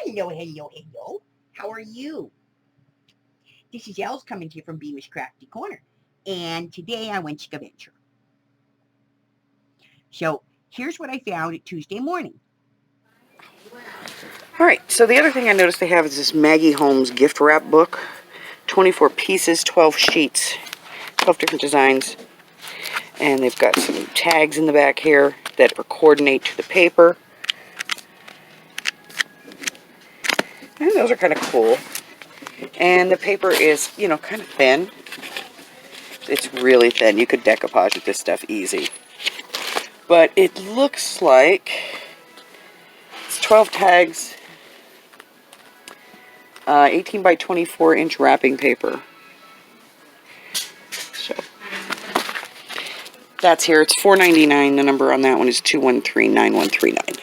Hello, hello, hello. How are you? This is Els coming to you from Beamish Crafty Corner. And today I went Scaventure. So here's what I found at Tuesday morning. Alright, so the other thing I noticed they have is this Maggie Holmes gift wrap book. 24 pieces, 12 sheets, 12 different designs. And they've got some tags in the back here that are coordinate to the paper. And those are kind of cool. And the paper is, kind of thin. It's really thin. You could decoupage with this stuff easy. But it looks like it's 12 tags, 18 by 24 inch wrapping paper. So that's here. It's $4.99. The number on that one is 213-9139.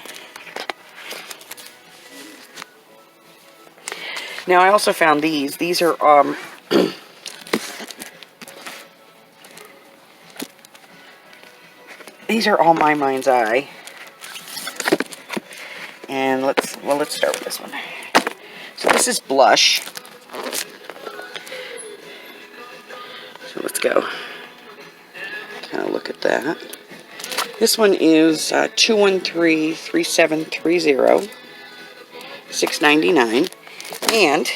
Now I also found these. These are these are all My Mind's Eye. And let's start with this one. So this is blush. So let's go. Kind of look at that. This one is 213-3730, $6.99. And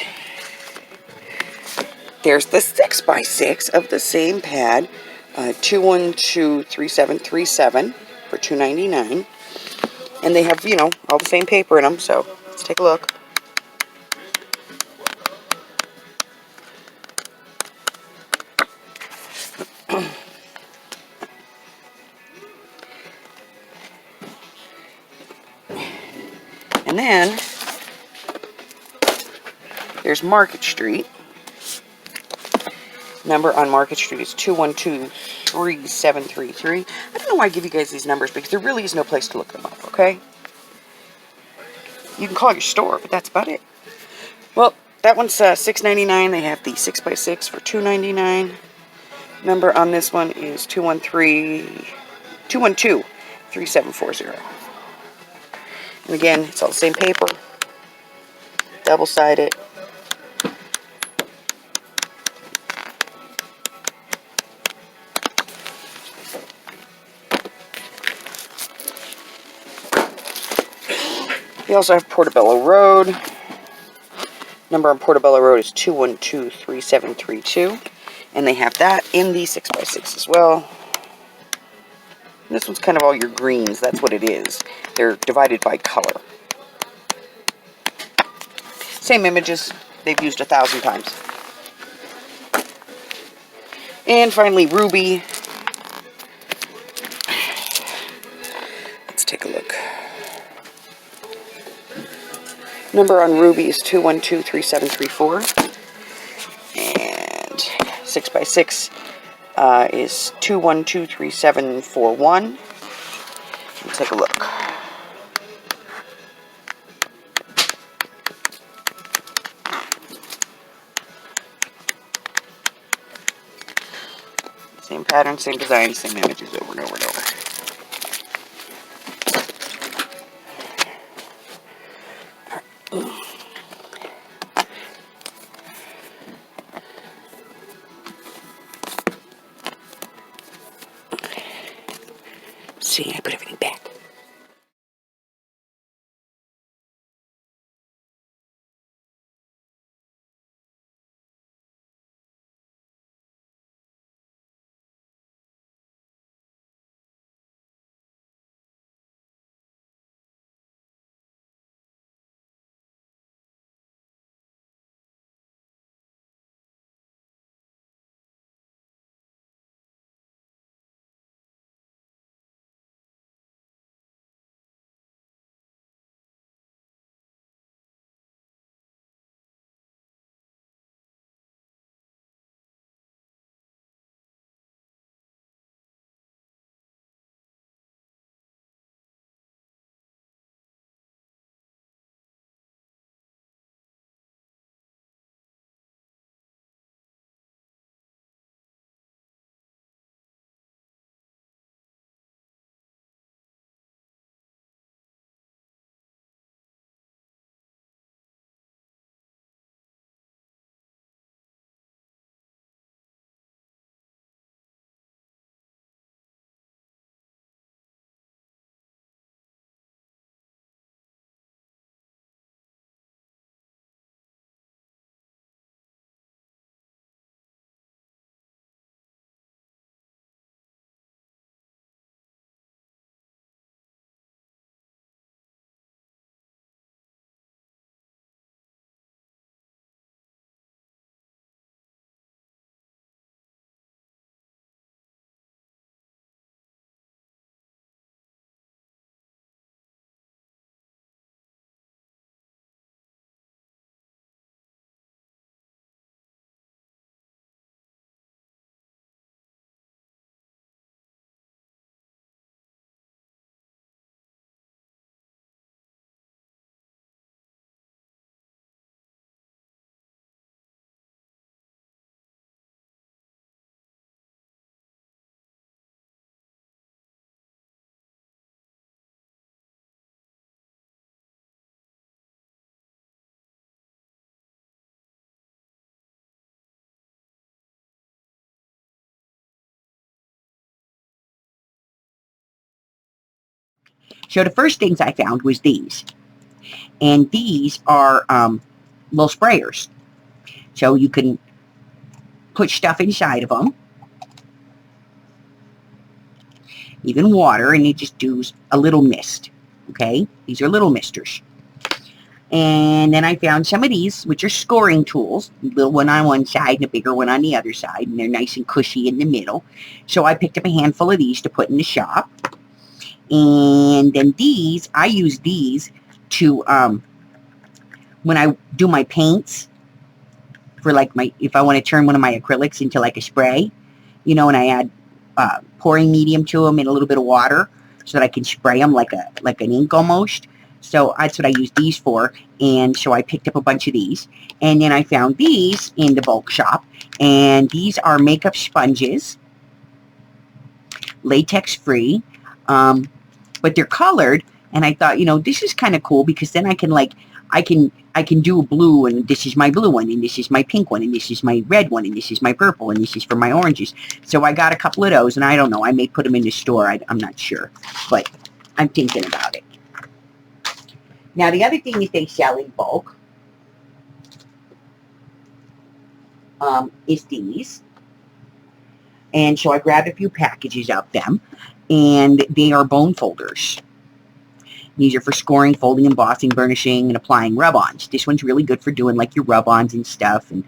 there's the 6x6 of the same pad, 212-3737 for $2.99. And they have, all the same paper in them, so let's take a look. And then there's Market Street. Number on Market Street is 212-3733. I don't know why I give you guys these numbers because there really is no place to look them up, okay? You can call your store, but that's about it. Well, that one's $6.99. They have the 6x6 for $2.99. Number on this one is 212-3740. And again, it's all the same paper. Double-sided. They also have Portobello Road. Number on Portobello Road is 212-3732. And they have that in the 6x6 as well. And this one's kind of all your greens. That's what it is. They're divided by color. Same images they've used 1,000 times. And finally, Ruby. Let's take a look. Number on Ruby is 212-3734. And 6x6 is 212-3741. Let's take a look. Same pattern, same design, same images over and over and over. See, I put everything back. So the first things I found was these. And these are little sprayers. So you can put stuff inside of them, even water, and it just does a little mist. Okay? These are little misters. And then I found some of these, which are scoring tools, a little one on one side and a bigger one on the other side, and they're nice and cushy in the middle. So I picked up a handful of these to put in the shop. And then these, I use these to, when I do my paints, for like if I want to turn one of my acrylics into like a spray, you know, and I add pouring medium to them and a little bit of water so that I can spray them like an ink almost. So that's what I use these for. And so I picked up a bunch of these. And then I found these in the bulk shop. And these are makeup sponges, latex free, but they're colored. And I thought, you know, this is kind of cool because then I can do a blue, and this is my blue one, and this is my pink one, and this is my red one, and this is my purple, and this is for my oranges. So I got a couple of those, and I don't know, I may put them in the store. I'm not sure, but I'm thinking about it. Now, the other thing that they sell in bulk is these. And so I grabbed a few packages of them, and they are bone folders. These are for scoring, folding, embossing, burnishing, and applying rub-ons. This one's really good for doing like your rub-ons and stuff and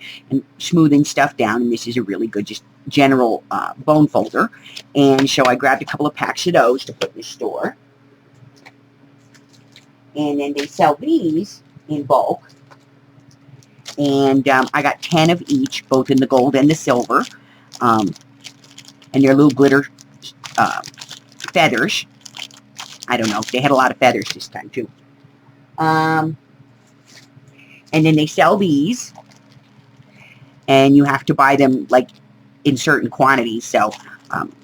smoothing stuff down. And this is a really good just general bone folder. And so I grabbed a couple of packs of those to put in the store. And then they sell these in bulk. And I got 10 of each, both in the gold and the silver. And they're little glitter feathers. I don't know. They had a lot of feathers this time, too. And then they sell these. And you have to buy them, like, in certain quantities. So,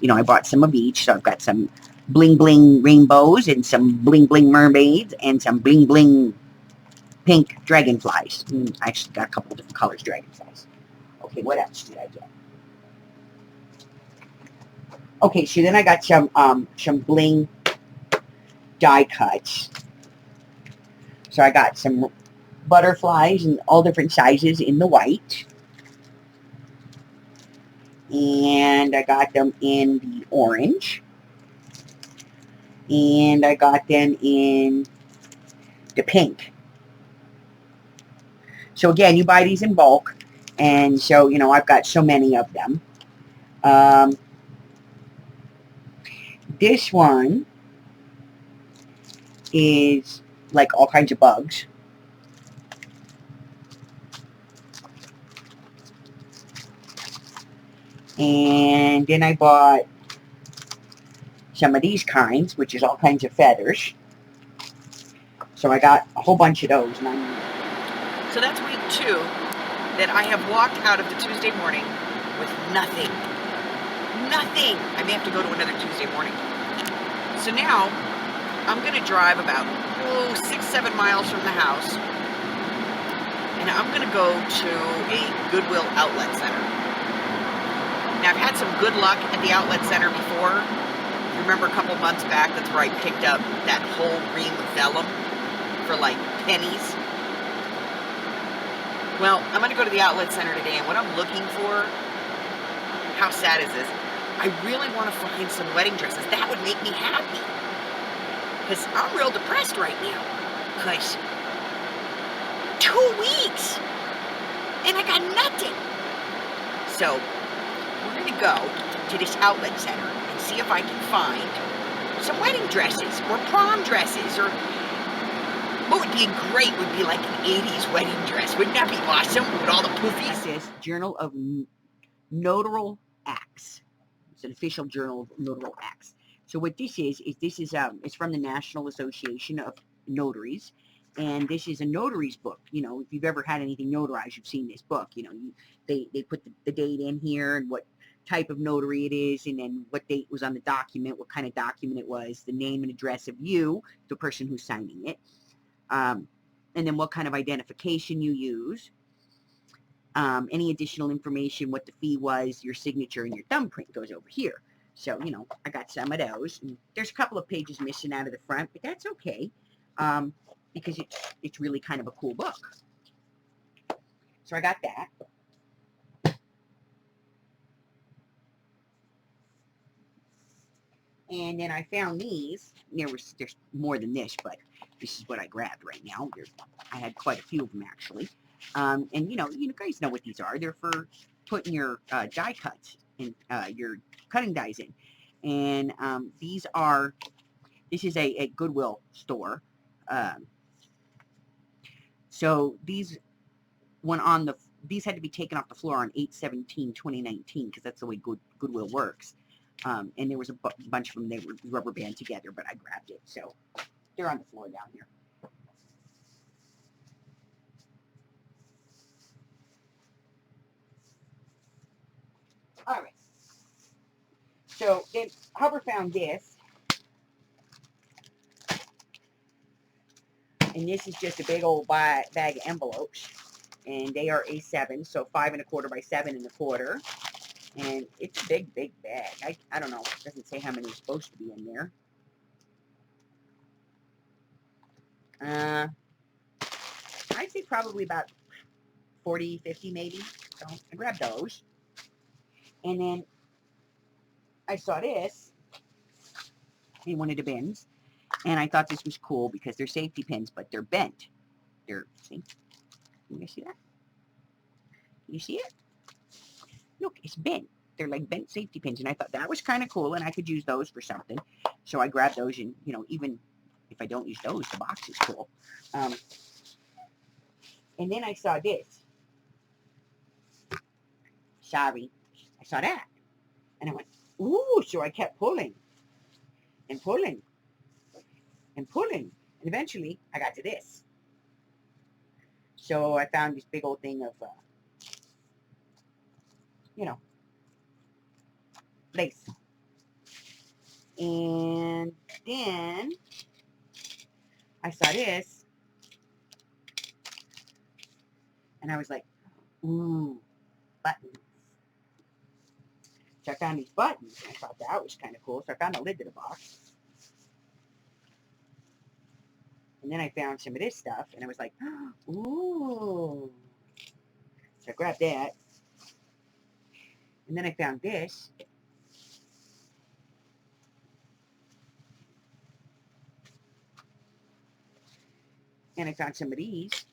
you know, I bought some of each. So I've got some bling bling rainbows and some bling bling mermaids and some bling bling pink dragonflies. I actually got a couple of different colors dragonflies. Okay, what else did I get? Okay, so then I got some bling die cuts. So I got some butterflies in all different sizes in the white. And I got them in the orange. And I got them in the pink. So again, you buy these in bulk. And so, you know, I've got so many of them. This one is like all kinds of bugs. And then I bought some of these kinds, which is all kinds of feathers. So I got a whole bunch of those. So that's week 2 that I have walked out of the Tuesday morning with nothing. Nothing! I may have to go to another Tuesday morning. So now, I'm going to drive about 6-7 miles from the house, and I'm going to go to a Goodwill outlet center. Now, I've had some good luck at the outlet center before. Remember a couple months back, that's where I picked up that whole ream of vellum for like pennies. Well, I'm going to go to the outlet center today, and what I'm looking for, how sad is this? I really want to find some wedding dresses. That would make me happy. Because I'm real depressed right now. Because 2 weeks, and I got nothing. So, we're going to go to this outlet center and see if I can find some wedding dresses or prom dresses, or what would be great would be like an 80s wedding dress. Wouldn't that be awesome with all the poofies? This is Journal of Notarial Acts. It's an official journal of notarial acts. So what this is it's from the National Association of Notaries, and this is a notary's book. You know, if you've ever had anything notarized, you've seen this book. You know, they put the date in here and what type of notary it is, and then what date was on the document, what kind of document it was, the name and address of you, the person who's signing it, and then what kind of identification you use. Any additional information, what the fee was, your signature, and your thumbprint goes over here. So, you know, I got some of those. And there's a couple of pages missing out of the front, but that's okay, because it's really kind of a cool book. So I got that. And then I found these. There's more than this, but this is what I grabbed right now. I had quite a few of them actually. And you guys know what these are. They're for putting your die cuts and your cutting dies in. And this is a Goodwill store. Um, so these had to be taken off the floor on 8/17/2019 because that's the way Goodwill works. And there was a bunch of them. They were rubber band together, but I grabbed it. So they're on the floor down here. All right. So then Hubbard found this. And this is just a big old bag of envelopes. And they are A7, so 5 1/4 by 7 1/4. And it's a big, big bag. I don't know. It doesn't say how many is supposed to be in there. I'd say probably about 40, 50 maybe. So I grabbed those. And then I saw this in one of the bins. And I thought this was cool because they're safety pins, but they're bent. See? Can you see that? Can you see it? Look, it's bent. They're like bent safety pins. And I thought that was kind of cool and I could use those for something. So I grabbed those and, even if I don't use those, the box is cool. And then I saw this. Sorry. I saw that. And I went, ooh, so I kept pulling and pulling and pulling. And eventually I got to this. So I found this big old thing of, lace. And then I saw this. And I was like, ooh, buttons. So I found these buttons. And I thought that was kind of cool. So I found the lid to the box. And then I found some of this stuff. And I was like, ooh. So I grabbed that. And then I found this. And I found some of these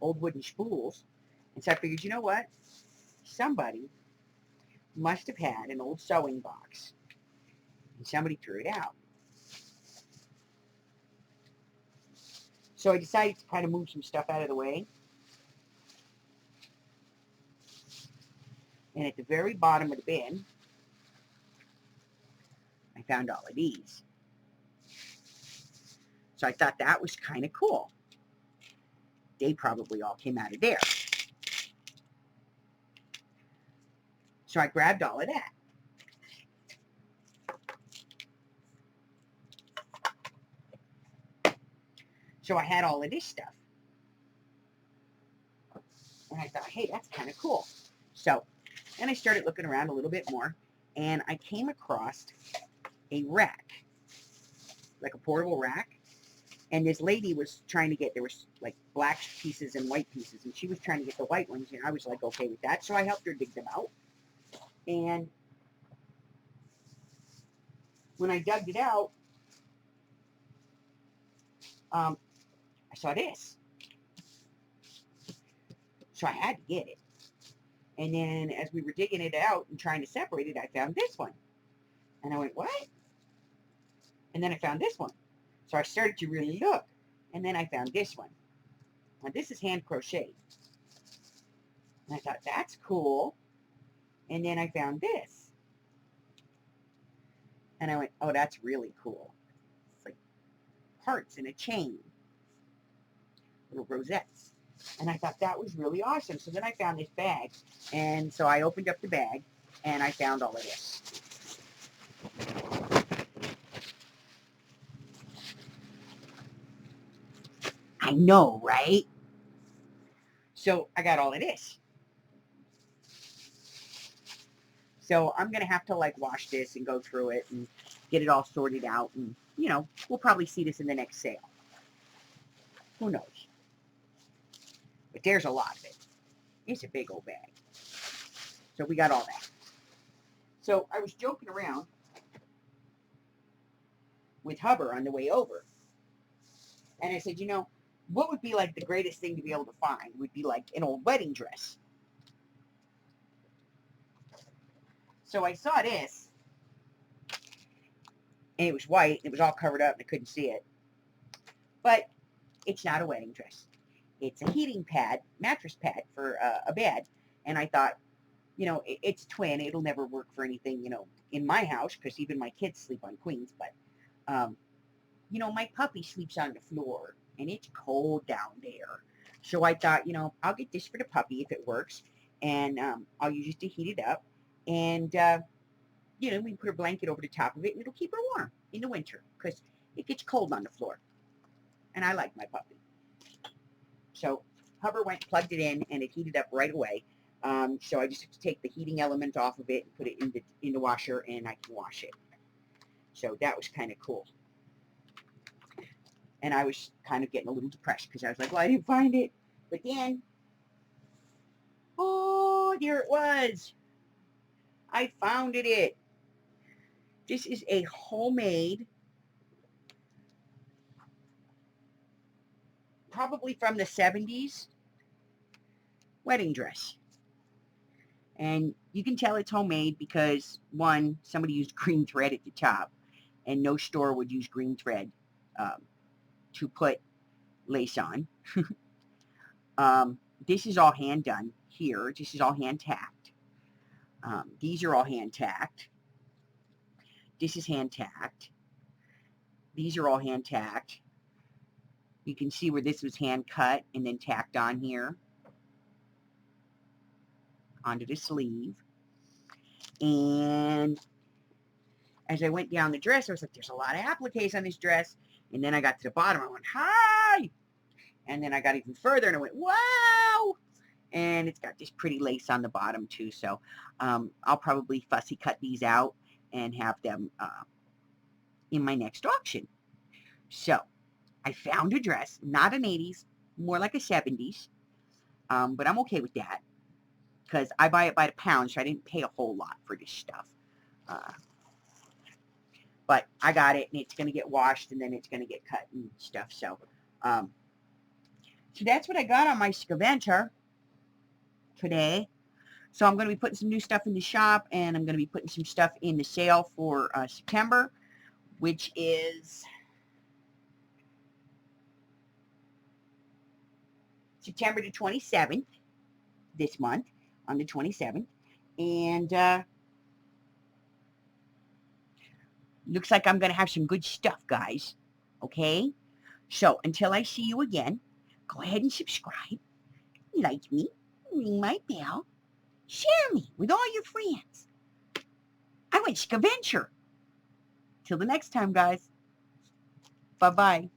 old wooden spools. And so I figured, you know what? Somebody must have had an old sewing box. And somebody threw it out. So I decided to kind of move some stuff out of the way. And at the very bottom of the bin, I found all of these. So I thought that was kind of cool. They probably all came out of there. So I grabbed all of that. So I had all of this stuff. And I thought, hey, that's kind of cool. So, and I started looking around a little bit more. And I came across a rack. Like a portable rack. And this lady was trying to get, there was like black pieces and white pieces. And she was trying to get the white ones. And I was like, okay with that. So I helped her dig them out. And when I dug it out, I saw this. So I had to get it. And then as we were digging it out and trying to separate it, I found this one. And I went, what? And then I found this one. So I started to really look. And then I found this one. Now this is hand crocheted. And I thought, that's cool. And then I found this. And I went, oh, that's really cool. It's like hearts in a chain. Little rosettes. And I thought that was really awesome. So then I found this bag. And so I opened up the bag. And I found all of this. I know, right? So I got all of this. So I'm going to have to like wash this and go through it and get it all sorted out. And, you know, we'll probably see this in the next sale. Who knows? But there's a lot of it. It's a big old bag. So we got all that. So I was joking around with Hubber on the way over. And I said, you know, what would be like the greatest thing to be able to find would be like an old wedding dress. So I saw this, and it was white. It was all covered up, and I couldn't see it. But it's not a wedding dress. It's a heating pad, mattress pad for a bed. And I thought, you know, it's twin. It'll never work for anything, you know, in my house, because even my kids sleep on queens. But, you know, my puppy sleeps on the floor, and it's cold down there. So I thought, you know, I'll get this for the puppy if it works, and I'll use it to heat it up. And, you know, we put a blanket over the top of it, and it'll keep her warm in the winter, because it gets cold on the floor. And I like my puppy. So Hubber went, plugged it in, and it heated up right away. So I just have to take the heating element off of it and put it in the washer, and I can wash it. So that was kind of cool. And I was kind of getting a little depressed because I was like, well, I didn't find it. But then, oh, there it was. I found it. This is a homemade, probably from the 70s, wedding dress. And you can tell it's homemade because, one, somebody used green thread at the top, and no store would use green thread to put lace on. This is all hand done here. This is all hand tacked. These are all hand tacked. This is hand tacked. These are all hand tacked. You can see where this was hand cut and then tacked on here onto the sleeve. And as I went down the dress, I was like, there's a lot of appliques on this dress. And then I got to the bottom. I went, hi! And then I got even further and I went, wow! And it's got this pretty lace on the bottom too. So I'll probably fussy cut these out and have them in my next auction. So I found a dress, not an 80s, more like a 70s. But I'm okay with that because I buy it by the pound, so I didn't pay a whole lot for this stuff. But I got it, and it's going to get washed, and then it's going to get cut and stuff. So that's what I got on my Scaventure today. So I'm going to be putting some new stuff in the shop, and I'm going to be putting some stuff in the sale for September, which is September the 27th, this month, on the 27th. And looks like I'm going to have some good stuff, guys. Okay? So until I see you again, go ahead and subscribe, like me, ring my bell, share me with all your friends. I went Scaventure. Till the next time, guys. Bye-bye.